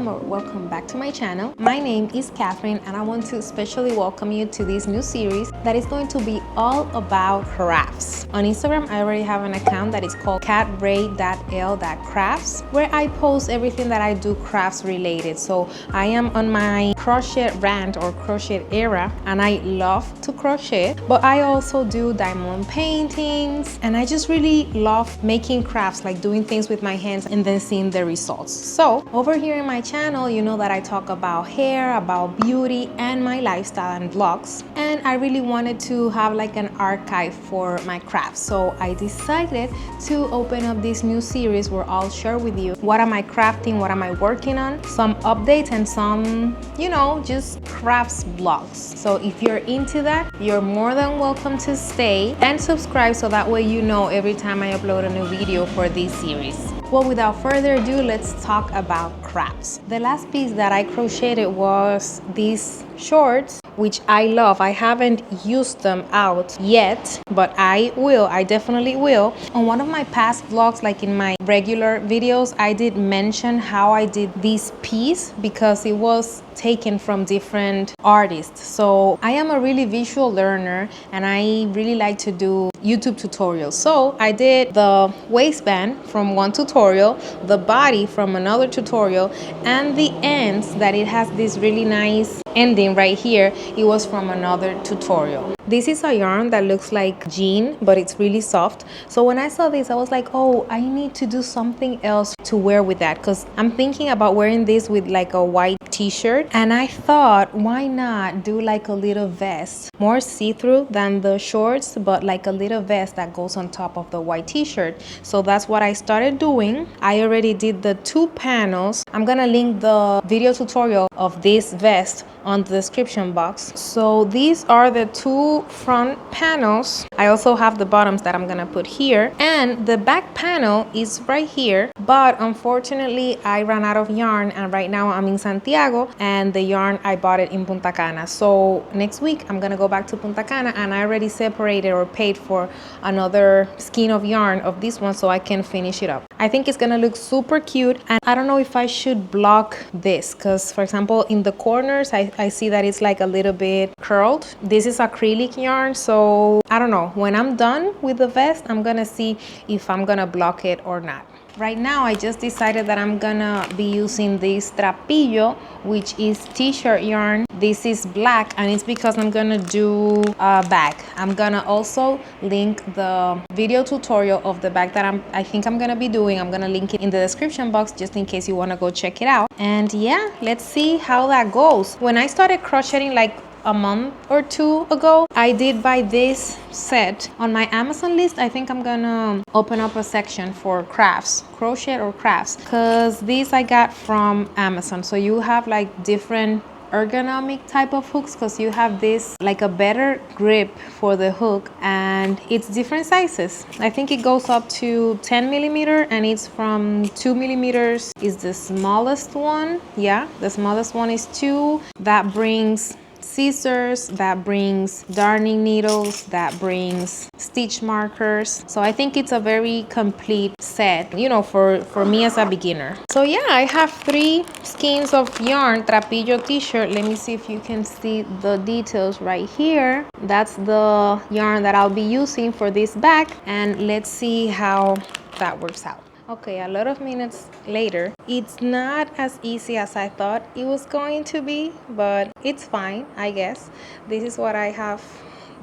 or welcome back to my channel. My name is Catherine and I want to especially welcome you to this new series that is going to be all about crafts. On Instagram, I already have an account that is called KatRay.L.Crafts, where I post everything that I do crafts related. So I am on my crochet rant or crochet era and I love to crochet, but I also do diamond paintings and I just really love making crafts, like doing things with my hands and then seeing the results. So over here in my channel, you know that I talk about hair, about beauty and my lifestyle and vlogs, and I really wanted to have like an archive for my crafts. So I decided to open up this new series where I'll share with you what am I crafting, what am I working on, some updates and some, you know, just crafts vlogs. So if you're into that, you're more than welcome to stay and subscribe so that way you know every time I upload a new video for this series. Well, without further ado, let's talk about crafts. The last piece that I crocheted was these shorts, which I love. I haven't used them out yet, but I will. I definitely will. On one of my past vlogs, like in my regular videos, I did mention how I did this piece because it was taken from different artists. So I am a really visual learner and I really like to do YouTube tutorials. So I did the waistband from one tutorial, the body from another tutorial, and the ends that it has this really nice ending right here, it was from another tutorial. This is a yarn that looks like jean, but it's really soft. So when I saw this, I was like, oh, I need to do something else to wear with that, because I'm thinking about wearing this with like a white t-shirt, and I thought, why not do like a little vest, more see-through than the shorts, but like a little vest that goes on top of the white t-shirt. So that's what I started doing. I already did the 2 panels. I'm gonna link the video tutorial of this vest on the description box. So these are the 2 front panels. I also have the bottoms that I'm gonna put here, and the back panel is right here, but unfortunately I ran out of yarn and right now I'm in Santiago and the yarn I bought it in Punta Cana. So next week I'm gonna go back to Punta Cana and I already separated or paid for another skein of yarn of this one so I can finish it up. I think it's gonna look super cute, and I don't know if I should block this because, for example, in the corners I see that it's like a little bit curled. This is acrylic yarn, so I don't know. When I'm done with the vest, I'm gonna see if I'm gonna block it or not. Right now, I just decided that I'm gonna be using this trapillo, which is t-shirt yarn. This is black, and it's because I'm gonna do a bag. I'm gonna also link the video tutorial of the bag that I think I'm gonna be doing. I'm gonna link it in the description box just in case you wanna go check it out. And yeah, let's see how that goes. When I started crocheting like a month or 2 ago, I did buy this set. On my Amazon list, I think I'm gonna open up a section for crafts, crochet or crafts, because these I got from Amazon. So you have like different ergonomic type of hooks, because you have this like a better grip for the hook, and it's different sizes. I think it goes up to 10 millimeter and it's from 2 millimeters is the smallest one. Yeah, the smallest one is 2. That brings scissors, that brings darning needles, that brings stitch markers. So I think it's a very complete set, you know, for me as a beginner. So yeah, I have 3 skeins of yarn, trapillo t-shirt. Let me see if you can see the details right here. That's the yarn that I'll be using for this bag, and let's see how that works out. Okay, a lot of minutes later, it's not as easy as I thought it was going to be, but it's fine, I guess. This is what I have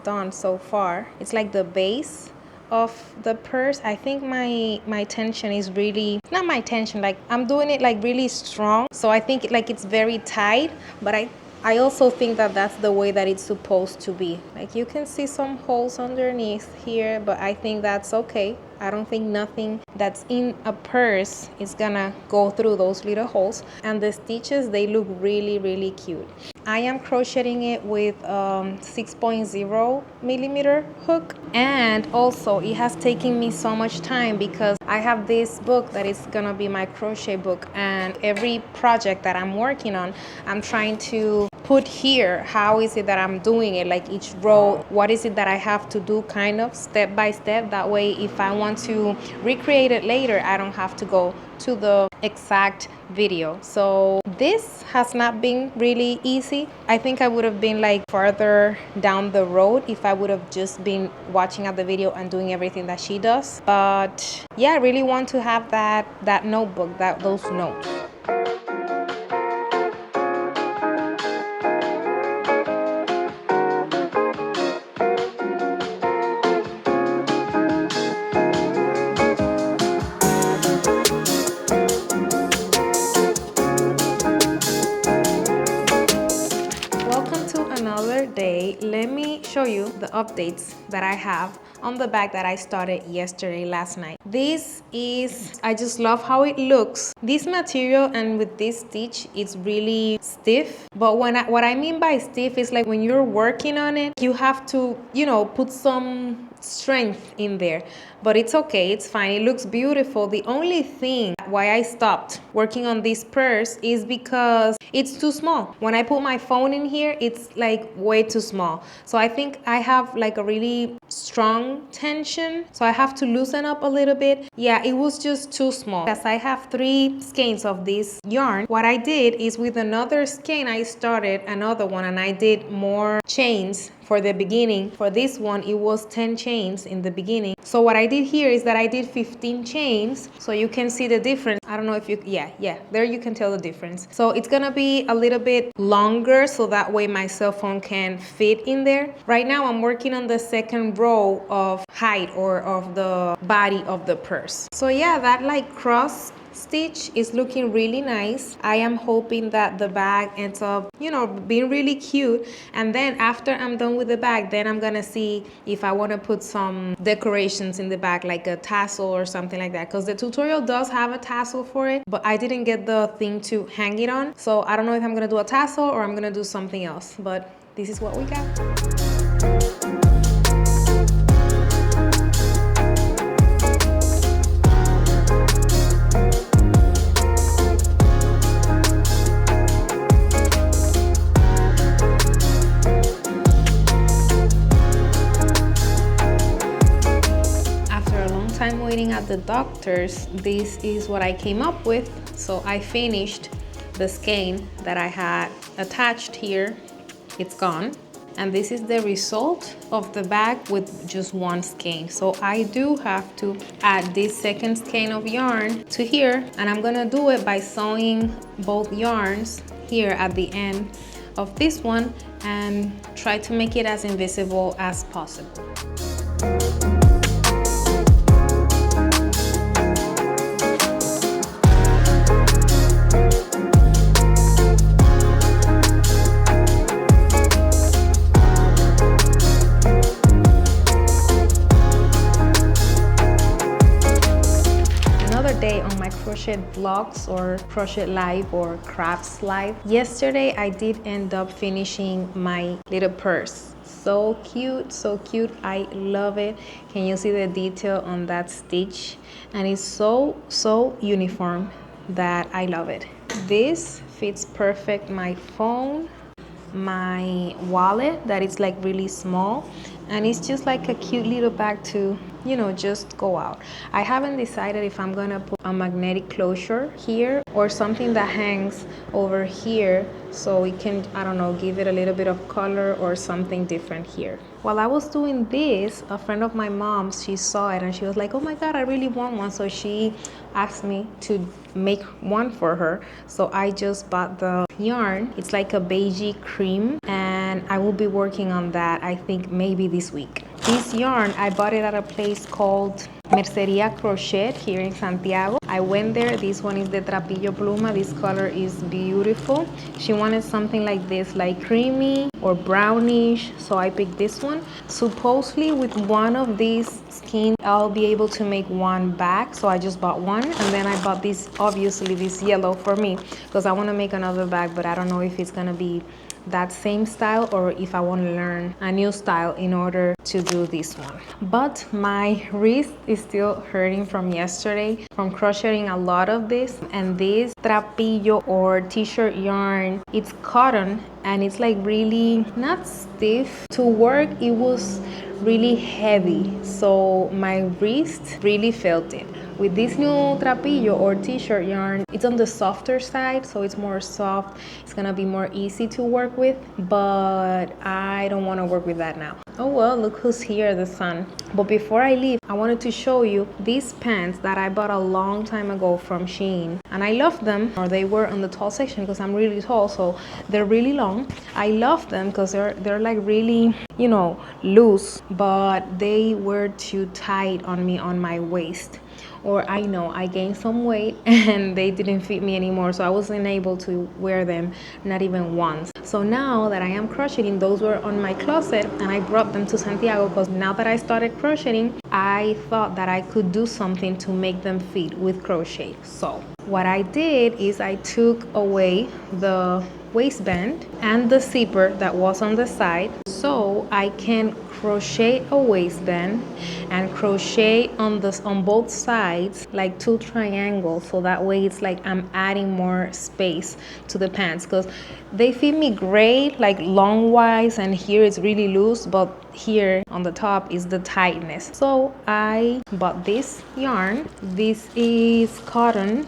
done so far. It's like the base of the purse. I think my tension is really, not my tension, like I'm doing it like really strong. So I think like it's very tight, but I also think that that's the way that it's supposed to be. Like you can see some holes underneath here, but I think that's okay. I don't think nothing that's in a purse is gonna go through those little holes. And the stitches, they look really, really cute. I am crocheting it with 6.0 millimeter hook, and also it has taken me so much time because I have this book that is gonna be my crochet book, and every project that I'm working on, I'm trying to put here how is it that I'm doing it, like each row, what is it that I have to do, kind of step by step. That way if I want to recreate it later, I don't have to go to the exact video. So this has not been really easy. I think I would have been like farther down the road if I would have just been watching at the video and doing everything that she does. But yeah, I really want to have that notebook, those notes. Another day. Let me show you the updates that I have on the bag that I started yesterday, last night. This is, I just love how it looks. This material and with this stitch, it's really stiff. But what I mean by stiff is like when you're working on it, you have to, you know, put some strength in there. But it's okay, it's fine, it looks beautiful. The only thing why I stopped working on this purse is because it's too small. When I put my phone in here, it's like way too small. So I think I have like a really strong tension, so I have to loosen up a little bit. Yeah, it was just too small. As I have 3 skeins of this yarn, what I did is with another skein, I started another one and I did more chains for the beginning. For this one, it was 10 chains in the beginning. So what I did here is that I did 15 chains, so you can see the difference. I don't know if you, yeah, there you can tell the difference. So it's gonna be a little bit longer, so that way my cell phone can fit in there. Right now, I'm working on the second row of height or of the body of the purse. So yeah, that like cross stitch is looking really nice. I am hoping that the bag ends up, you know, being really cute. And then after I'm done with the bag, then I'm gonna see if I want to put some decorations in the back, like a tassel or something like that, because the tutorial does have a tassel for it, but I didn't get the thing to hang it on. So I don't know if I'm gonna do a tassel or I'm gonna do something else, but this is what we got. Time waiting at the doctor's, this is what I came up with. So I finished the skein that I had attached here. It's gone, and this is the result of the bag with just 1 skein. So I do have to add this second skein of yarn to here, and I'm gonna do it by sewing both yarns here at the end of this one and try to make it as invisible as possible. Day on my crochet vlogs or crochet live or crafts live. Yesterday I did end up finishing my little purse. So cute, so cute. I love it. Can you see the detail on that stitch? And it's so uniform that I love it. This fits perfect my phone, my wallet that is like really small, and it's just like a cute little bag to, you know, just go out. I haven't decided if I'm gonna put a magnetic closure here or something that hangs over here so it can, I don't know, give it a little bit of color or something different here. While I was doing this, a friend of my mom's, she saw it and she was like, oh my God, I really want one. So she asked me to make one for her. So I just bought the yarn. It's like a beigey cream, and I will be working on that, I think maybe this week. This yarn, I bought it at a place called Merceria Crochet here in Santiago. I went there. This one is the Trapillo Pluma. This color is beautiful. She wanted something like this, like creamy or brownish, so I picked this one. Supposedly with one of these skeins, I'll be able to make one bag, so I just bought one, and then I bought this, obviously this yellow for me, because I want to make another bag, but I don't know if it's gonna be that same style or if I want to learn a new style in order to do this one. But my wrist is still hurting from yesterday from crocheting a lot of this. And this trapillo or t-shirt yarn, it's cotton and it's like really not stiff to work. It was really heavy, so my wrist really felt it. With this new trapillo or t-shirt yarn, it's on the softer side, so it's more soft. It's gonna be more easy to work with, but I don't want to work with that now. Oh well, look who's here, the sun. But before I leave, I wanted to show you these pants that I bought a long time ago from Shein, and I love them. Or they were on the tall section because I'm really tall, so they're really long. I love them because they're like really, you know, loose, but they were too tight on me on my waist. Or I know I gained some weight and they didn't fit me anymore, so I wasn't able to wear them, not even once. So now that I am crocheting, those were on my closet and I brought them to Santiago because now that I started crocheting, I thought that I could do something to make them fit with crochet. So what I did is I took away the waistband and the zipper that was on the side so I can crochet a waistband and crochet on both sides like 2 triangles, so that way it's like I'm adding more space to the pants because they fit me great like long wise, and here it's really loose, but here on the top is the tightness. So I bought this yarn. This is cotton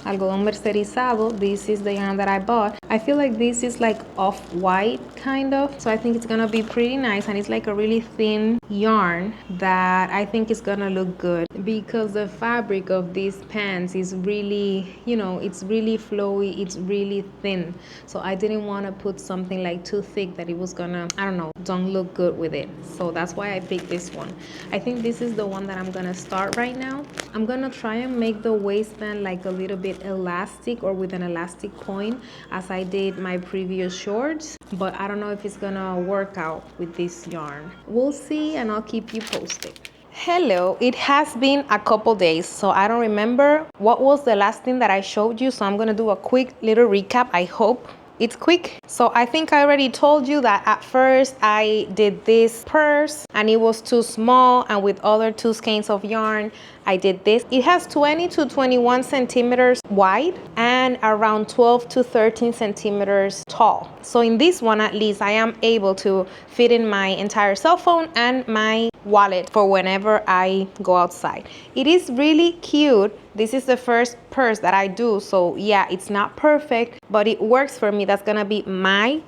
algodón mercerizado. This is the yarn that I bought. I feel like this is like off-white kind of, so I think it's gonna be pretty nice, and it's like a really thin yarn that I think is gonna look good because the fabric of these pants is really, you know, it's really flowy, it's really thin, so I didn't want to put something like too thick that it was gonna, I don't know, don't look good with it. So that's why I picked this one. I think this is the one that I'm gonna start right now. I'm gonna try and make the waistband like a little bit elastic or with an elastic point as I did my previous shorts, but I don't know if it's gonna work out with this yarn. We'll see, and I'll keep you posted. Hello, it has been a couple days, so I don't remember what was the last thing that I showed you, so I'm gonna do a quick little recap. I hope it's quick. So I think I already told you that at first I did this purse and it was too small, and with other 2 skeins of yarn I did this. It has 20 to 21 centimeters wide and around 12 to 13 centimeters tall. So in this one at least I am able to fit in my entire cell phone and my wallet for whenever I go outside. It is really cute. This is the first purse that I do, so yeah, it's not perfect, but it works for me. That's gonna be my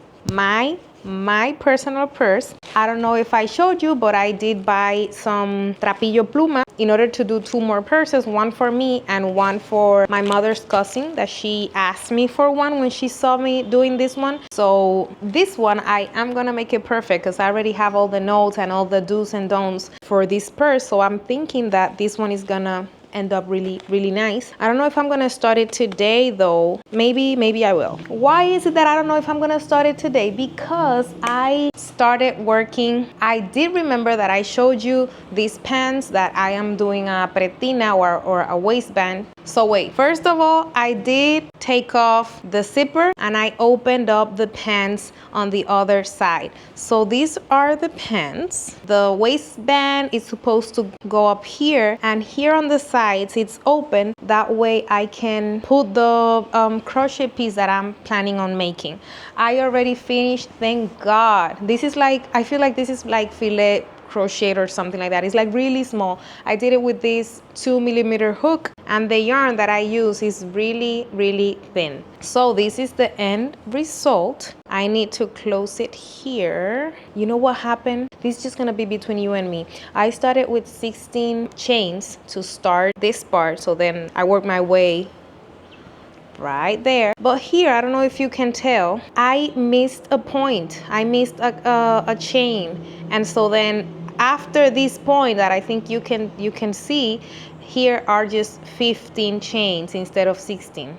personal purse. I don't know if I showed you, but I did buy some trapillo pluma in order to do 2 more purses, one for me and one for my mother's cousin that she asked me for one when she saw me doing this one. So this one I am gonna make it perfect because I already have all the notes and all the do's and don'ts for this purse, so I'm thinking that this one is gonna end up really nice. I don't know if I'm gonna start it today though. Maybe I will. Why is it that I don't know if I'm gonna start it today? Because I started working. I did remember that I showed you these pants that I am doing a pretina or a waistband. So wait, first of all, I did take off the zipper and I opened up the pants on the other side. So these are the pants. The waistband is supposed to go up here, and here on the sides it's open. That way I can put the crochet piece that I'm planning on making. I already finished, thank God. This is like, I feel like this is like filet crochet or something like that. It's like really small. I did it with this 2mm hook, and the yarn that I use is really thin. So this is the end result. I need to close it here. You know what happened? This is just gonna be between you and me. I started with 16 chains to start this part, so then I worked my way right there. But here, I don't know if you can tell, I missed a point. I missed a chain, and so then after this point that I think you can see, here are just 15 chains instead of 16.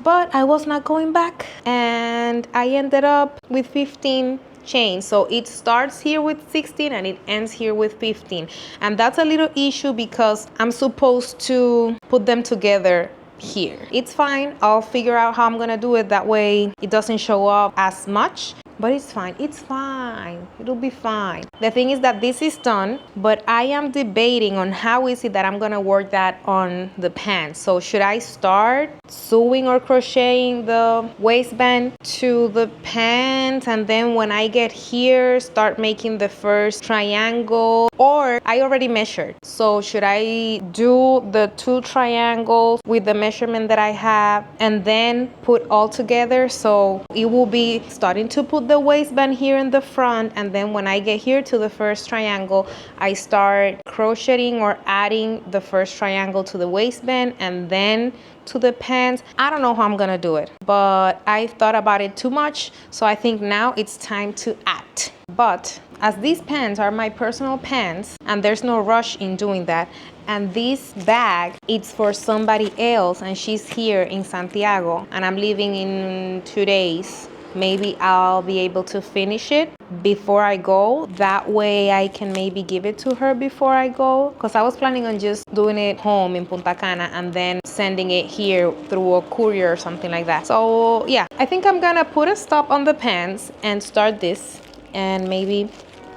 But I was not going back, and I ended up with 15 chains. So it starts here with 16 and it ends here with 15, and that's a little issue because I'm supposed to put them together here. It's fine. I'll figure out how I'm gonna do it. That way it doesn't show up as much. But it's fine. It's fine. It'll be fine. The thing is that this is done, but I am debating on how is it that I'm gonna work that on the pants. So should I start sewing or crocheting the waistband to the pants, and then when I get here start making the first triangle? Or I already measured, so should I do the 2 triangles with the measurement that I have and then put all together? So it will be starting to put the waistband here in the front, and then when I get here to the first triangle, I start crocheting or adding the first triangle to the waistband and then to the pants. I don't know how I'm gonna do it, but I thought about it too much, so I think now it's time to act. But as these pants are my personal pants and there's no rush in doing that, and this bag it's for somebody else and she's here in Santiago and I'm leaving in 2 days, maybe I'll be able to finish it before I go. That way I can maybe give it to her before I go, because I was planning on just doing it home in Punta Cana and then sending it here through a courier or something like that. So yeah, I think I'm gonna put a stop on the pants and start this, and maybe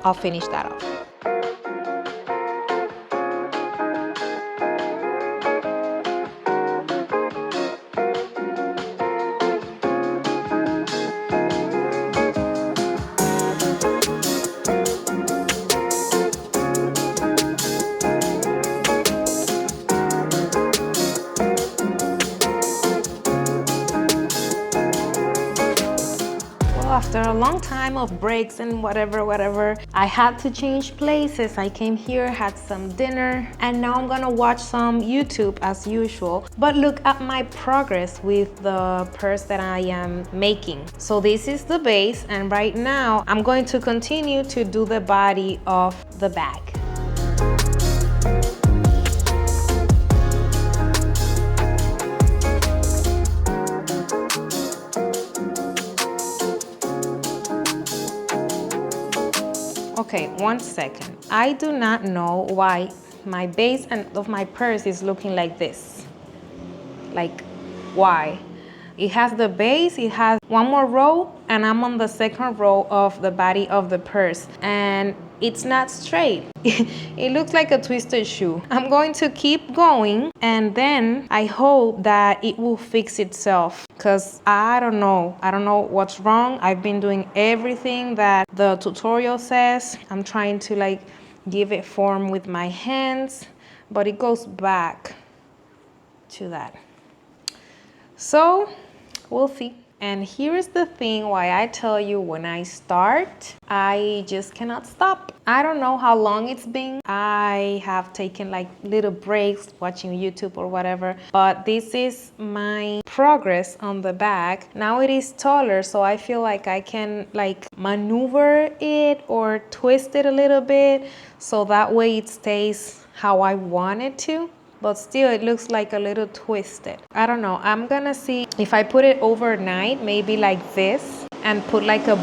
I'll finish that off. After a long time of breaks and whatever, I had to change places. I came here, had some dinner, and now I'm gonna watch some YouTube as usual. But look at my progress with the purse that I am making. So this is the base, and right now I'm going to continue to do the body of the bag. Okay, 1 second. I do not know why my base of my purse is looking like this. Like, why? It has the base, it has 1 more row, and I'm on the 2nd row of the body of the purse, and it's not straight. It looks like a twisted shoe. I'm going to keep going, and then I hope that it will fix itself, because I don't know what's wrong. I've been doing everything that the tutorial says. I'm trying to like give it form with my hands, but it goes back to that. So we'll see. And here is the thing why I tell you, when I start, I just cannot stop. I don't know how long it's been. I have taken like little breaks watching YouTube or whatever, but this is my progress on the bag. Now it is taller, so I feel like I can like maneuver it or twist it a little bit so that way it stays how I want it to. But still it looks like a little twisted. I don't know. I'm gonna see if I put it overnight, maybe like this, and put like a,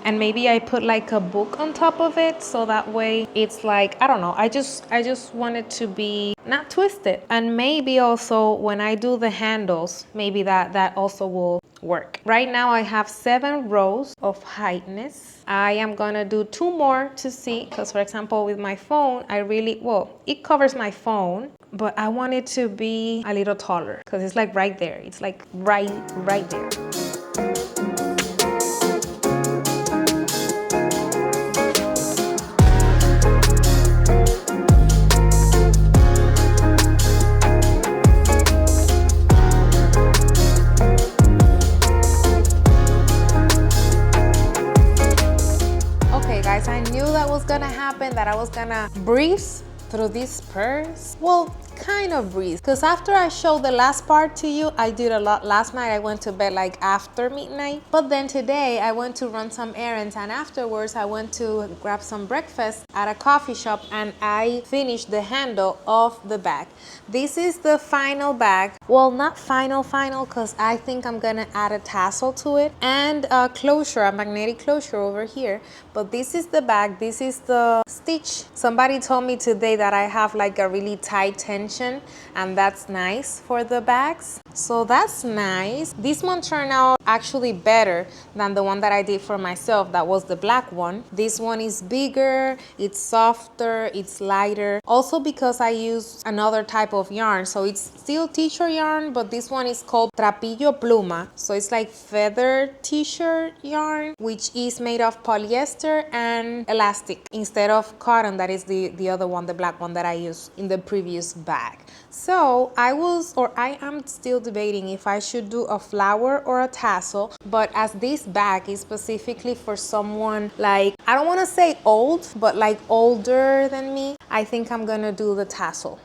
and maybe I put like a book on top of it, so that way it's like, I don't know, I just want it to be not twisted. And maybe also when I do the handles, maybe that also will work. Right now I have 7 rows of heightness. I am gonna do 2 more to see, because for example with my phone, I really, well, it covers my phone, but I want it to be a little taller because it's like right there. It's like right there. I knew that was gonna happen, that I was gonna breeze through this purse. Well, kind of breeze, because after I showed the last part to you, I did a lot. Last night I went to bed like after midnight, but then today I went to run some errands, and afterwards I went to grab some breakfast at a coffee shop, and I finished the handle of the bag. This is the final bag. Well, not final because I think I'm gonna add a tassel to it and a closure, a magnetic closure over here. But this is the bag, this is the stitch. Somebody told me today say that I have like a really tight tension, and that's nice for the bags. So that's nice. This one turned out actually better than the one that I did for myself. That was the black one. This one is bigger, it's softer, it's lighter. Also because I use another type of yarn. So it's still t-shirt yarn, but this one is called Trapillo Pluma. So it's like feather t-shirt yarn, which is made of polyester and elastic instead of cotton. That is the other one, the black one that I used in the previous bag. So I am still debating if I should do a flower or a tassel, but as this bag is specifically for someone like, I don't want to say old, but like older than me, I think I'm gonna do the tassel.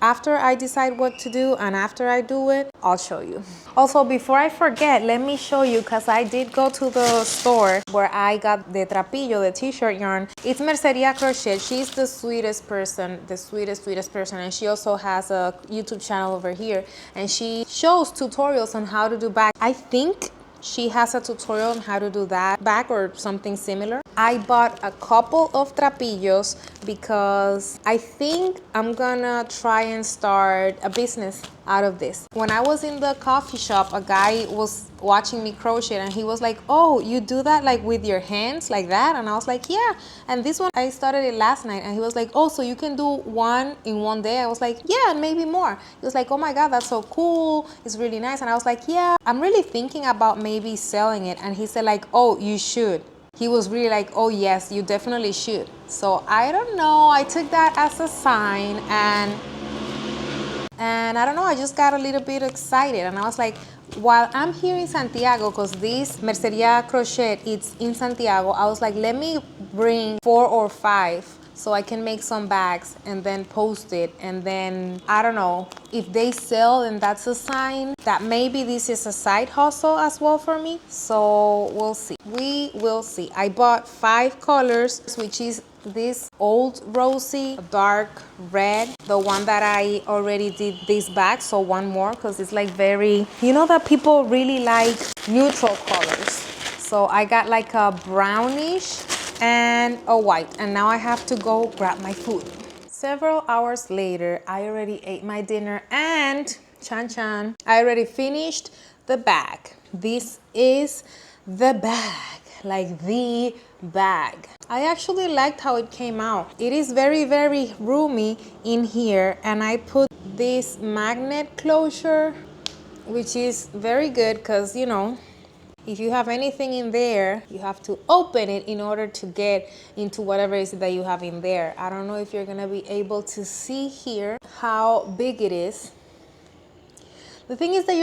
After I decide what to do and after I do it, I'll show you. Also, before I forget, let me show you, because I did go to the store where I got the trapillo, the t-shirt yarn. It's Merceria Crochet. She's the sweetest person, the sweetest person. And she also has a YouTube channel over here. And she shows tutorials on how to do bags. I think she has a tutorial on how to do that bag or something similar. I bought a couple of trapillos because I think I'm gonna try and start a business out of this. When I was in the coffee shop, a guy was watching me crochet and he was like, oh, you do that like with your hands like that? And I was like, yeah. And this one, I started it last night and he was like, oh, so you can do one in one day? I was like, yeah, and maybe more. He was like, oh my God, that's so cool. It's really nice. And I was like, yeah, I'm really thinking about maybe selling it. And he said like, oh, you should. He was really like, oh yes, you definitely should. So I don't know, I took that as a sign, and I don't know, I just got a little bit excited. And I was like, while I'm here in Santiago, because this Merceria Crochet, it's in Santiago, I was like, let me bring 4 or 5 so I can make some bags and then post it. And then, I don't know, if they sell, and that's a sign that maybe this is a side hustle as well for me. So we'll see. We will see. I bought 5 colors, which is this old rosy, dark red, the one that I already did this bag, so one more, because it's like very, you know that people really like neutral colors. So I got like a brownish and a white, and now I have to go grab my food. Several hours later, I already ate my dinner and chan, I already finished the bag. This is the bag, like the bag. I actually liked how it came out. It is very, very roomy in here, and I put this magnet closure, which is very good because, you know, if you have anything in there, you have to open it in order to get into whatever it is that you have in there. I don't know if you're gonna be able to see here how big it is. The thing is that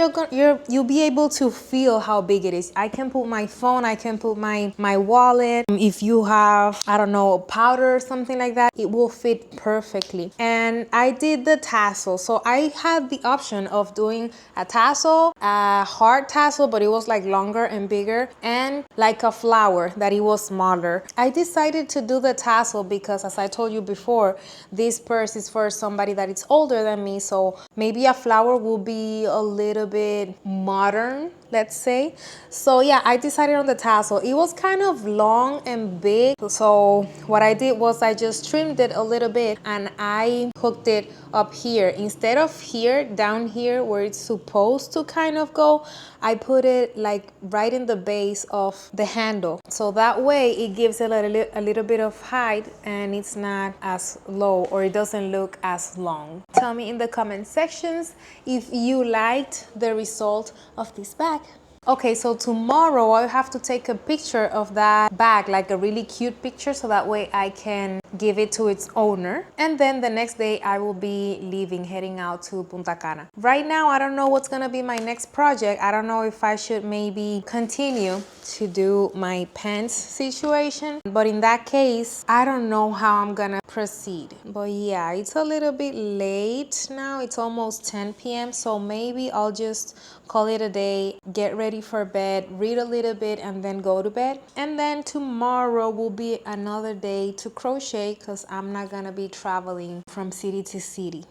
you'll be able to feel how big it is. I can put my phone, I can put my wallet. If you have, I don't know, powder or something like that, it will fit perfectly. And I did the tassel. So I had the option of doing a tassel, a hard tassel, but it was like longer and bigger, and like a flower that it was smaller. I decided to do the tassel because, as I told you before, this purse is for somebody that is older than me. So maybe a flower will be a little bit modern, let's say. So yeah, I decided on the tassel. It was kind of long and big. So what I did was I just trimmed it a little bit and I hooked it up here. Instead of here, down here where it's supposed to kind of go, I put it like right in the base of the handle. So that way it gives it a little bit of height and it's not as low, or it doesn't look as long. Tell me in the comment sections if you liked the result of this bag. Okay, so tomorrow I have to take a picture of that bag, like a really cute picture, so that way I can give it to its owner. And then the next day I will be leaving, heading out to Punta Cana. Right now, I don't know what's gonna be my next project. I don't know if I should maybe continue to do my pants situation. But in that case, I don't know how I'm gonna proceed. But yeah, it's a little bit late now. It's almost 10 p.m. So maybe I'll just call it a day, get ready for bed, read a little bit, and then go to bed. And then tomorrow will be another day to crochet because I'm not gonna be traveling from city to city.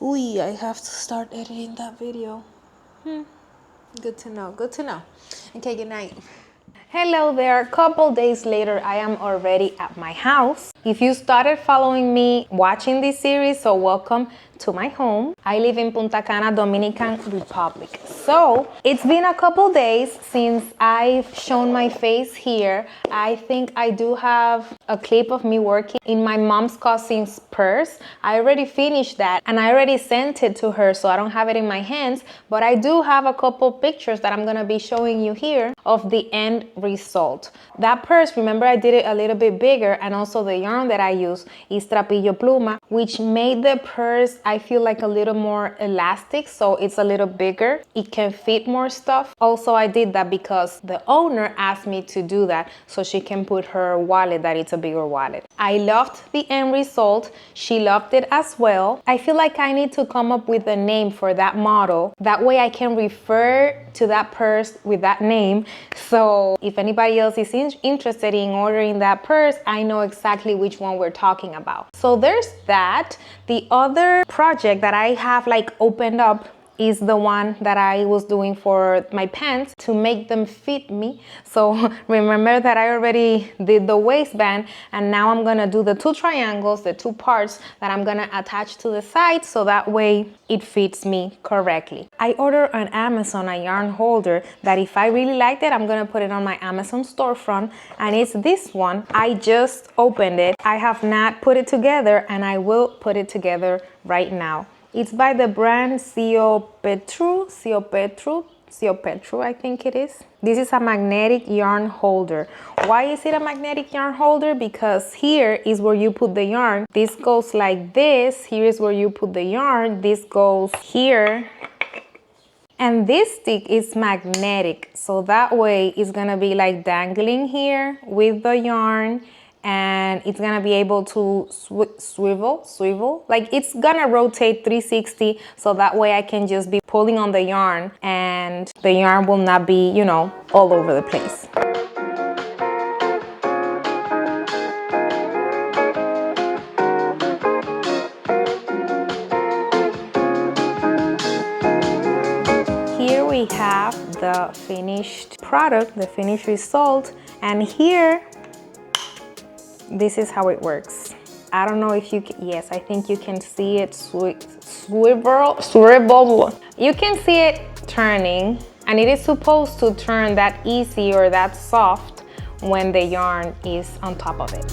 Ooh, I have to start editing that video. Good to know, good to know. Okay, good night. Hello there. A couple days later, I am already at my house. If you started following me watching this series, so welcome to my home. I live in Punta Cana, Dominican Republic. So it's been a couple days since I've shown my face here. I think I do have a clip of me working in my mom's cousin's purse. I already finished that and I already sent it to her, so I don't have it in my hands, but I do have a couple pictures that I'm gonna be showing you here of the end result. That purse, remember I did it a little bit bigger, and also the yarn that I use is Trapillo Pluma, which made the purse, I feel like, a little more elastic, so it's a little bigger. It can fit more stuff. Also, I did that because the owner asked me to do that so she can put her wallet, that it's a bigger wallet. I loved the end result. She loved it as well. I feel like I need to come up with a name for that model. That way I can refer to that purse with that name. So if anybody else is interested in ordering that purse, I know exactly which one we're talking about. So there's that. The other project that I have like opened up is the one that I was doing for my pants to make them fit me. So remember that I already did the waistband, and now I'm gonna do the two triangles, the two parts that I'm gonna attach to the sides, so that way it fits me correctly. I ordered on Amazon a yarn holder that if I really liked it, I'm gonna put it on my Amazon storefront, and it's this one. I just opened it. I have not put it together, and I will put it together right now. It's by the brand Xoxo, I think it is. This is a magnetic yarn holder. Why is it a magnetic yarn holder? Because here is where you put the yarn. This goes like this. Here is where you put the yarn. This goes here. And this stick is magnetic. So that way it's gonna be like dangling here with the yarn, and it's gonna be able to swivel, like it's gonna rotate 360, so that way I can just be pulling on the yarn and the yarn will not be, you know, all over the place. Here we have the finished product, the finished result, and here this is how it works. I don't know if you can, yes, I think you can see it swivel. You can see it turning, and it is supposed to turn that easy or that soft when the yarn is on top of it.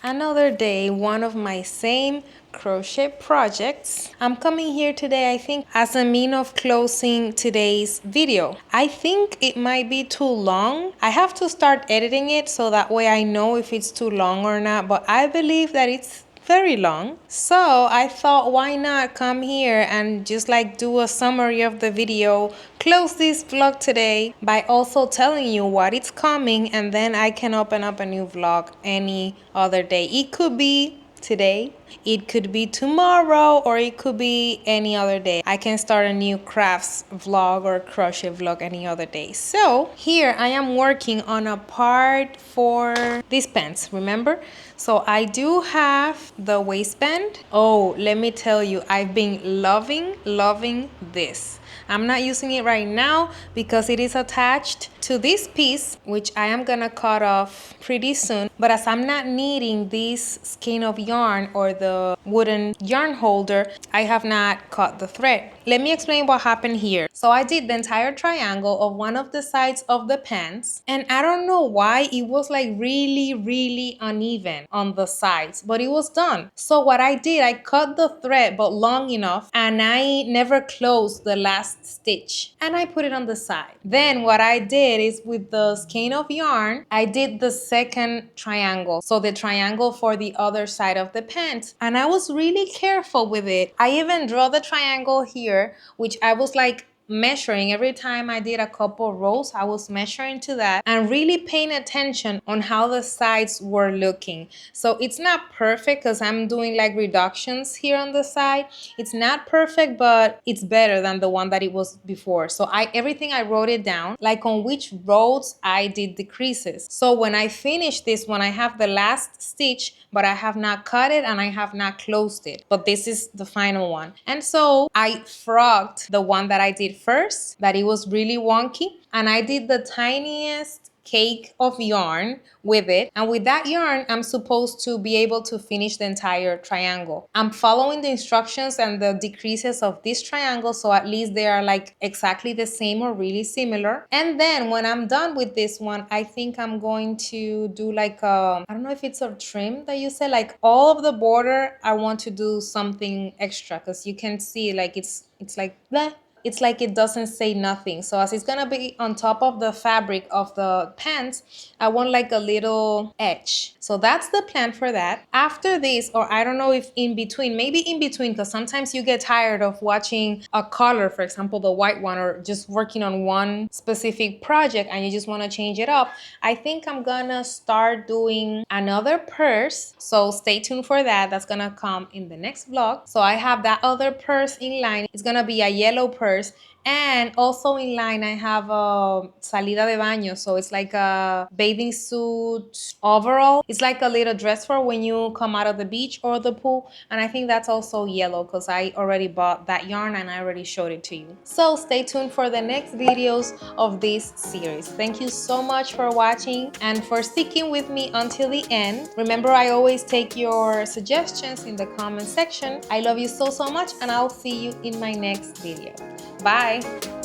Another day, one of my same crochet projects. I'm coming here today, I think, as a mean of closing today's video. I think it might be too long. I have to start editing it so that way I know if it's too long or not, but I believe that it's very long. So I thought, why not come here and just like do a summary of the video, close this vlog today by also telling you what it's coming, and then I can open up a new vlog any other day. It could be today, it could be tomorrow, or it could be any other day. I can start a new crafts vlog or crochet vlog any other day. So here I am working on a part for these pants, remember? So I do have the waistband. Oh, let me tell you, I've been loving this. I'm not using it right now because it is attached to this piece, which I am gonna cut off pretty soon. But as I'm not needing this skein of yarn or the wooden yarn holder, I have not cut the thread. Let me explain what happened here. So I did the entire triangle of one of the sides of the pants, and I don't know why it was like really uneven on the sides, but it was done. So what I did, I cut the thread but long enough, and I never closed the last stitch, and I put it on the side. Then what I did is with the skein of yarn, I did the second triangle, so the triangle for the other side of the pants, and I was really careful with it. I even draw the triangle here, which I was like measuring every time I did a couple rows. I was measuring to that and really paying attention on how the sides were looking. So it's not perfect because I'm doing like reductions here on the side. It's not perfect, but it's better than the one that it was before. So everything I wrote it down, like on which rows I did decreases. So when I finish this one, I have the last stitch, but I have not cut it and I have not closed it. But this is the final one. And so I frogged the one that I did first, that it was really wonky, and I did the tiniest cake of yarn with it, and with that yarn I'm supposed to be able to finish the entire triangle. I'm following the instructions and the decreases of this triangle, so at least they are like exactly the same or really similar. And then when I'm done with this one, I think I'm going to do like I don't know if it's a trim that you say, like all of the border I want to do something extra, because you can see like it's like bleh. It's like it doesn't say nothing. So as it's gonna be on top of the fabric of the pants, I want like a little edge. So that's the plan for that. After this, or I don't know if in between, maybe in between, because sometimes you get tired of watching a color, for example, the white one, or just working on one specific project and you just wanna change it up. I think I'm gonna start doing another purse. So stay tuned for that. That's gonna come in the next vlog. So I have that other purse in line. It's gonna be a yellow purse. And also in line, I have a salida de baño. So it's like a bathing suit overall. It's like a little dress for when you come out of the beach or the pool. And I think that's also yellow because I already bought that yarn and I already showed it to you. So stay tuned for the next videos of this series. Thank you so much for watching and for sticking with me until the end. Remember, I always take your suggestions in the comment section. I love you so much, and I'll see you in my next video. Bye!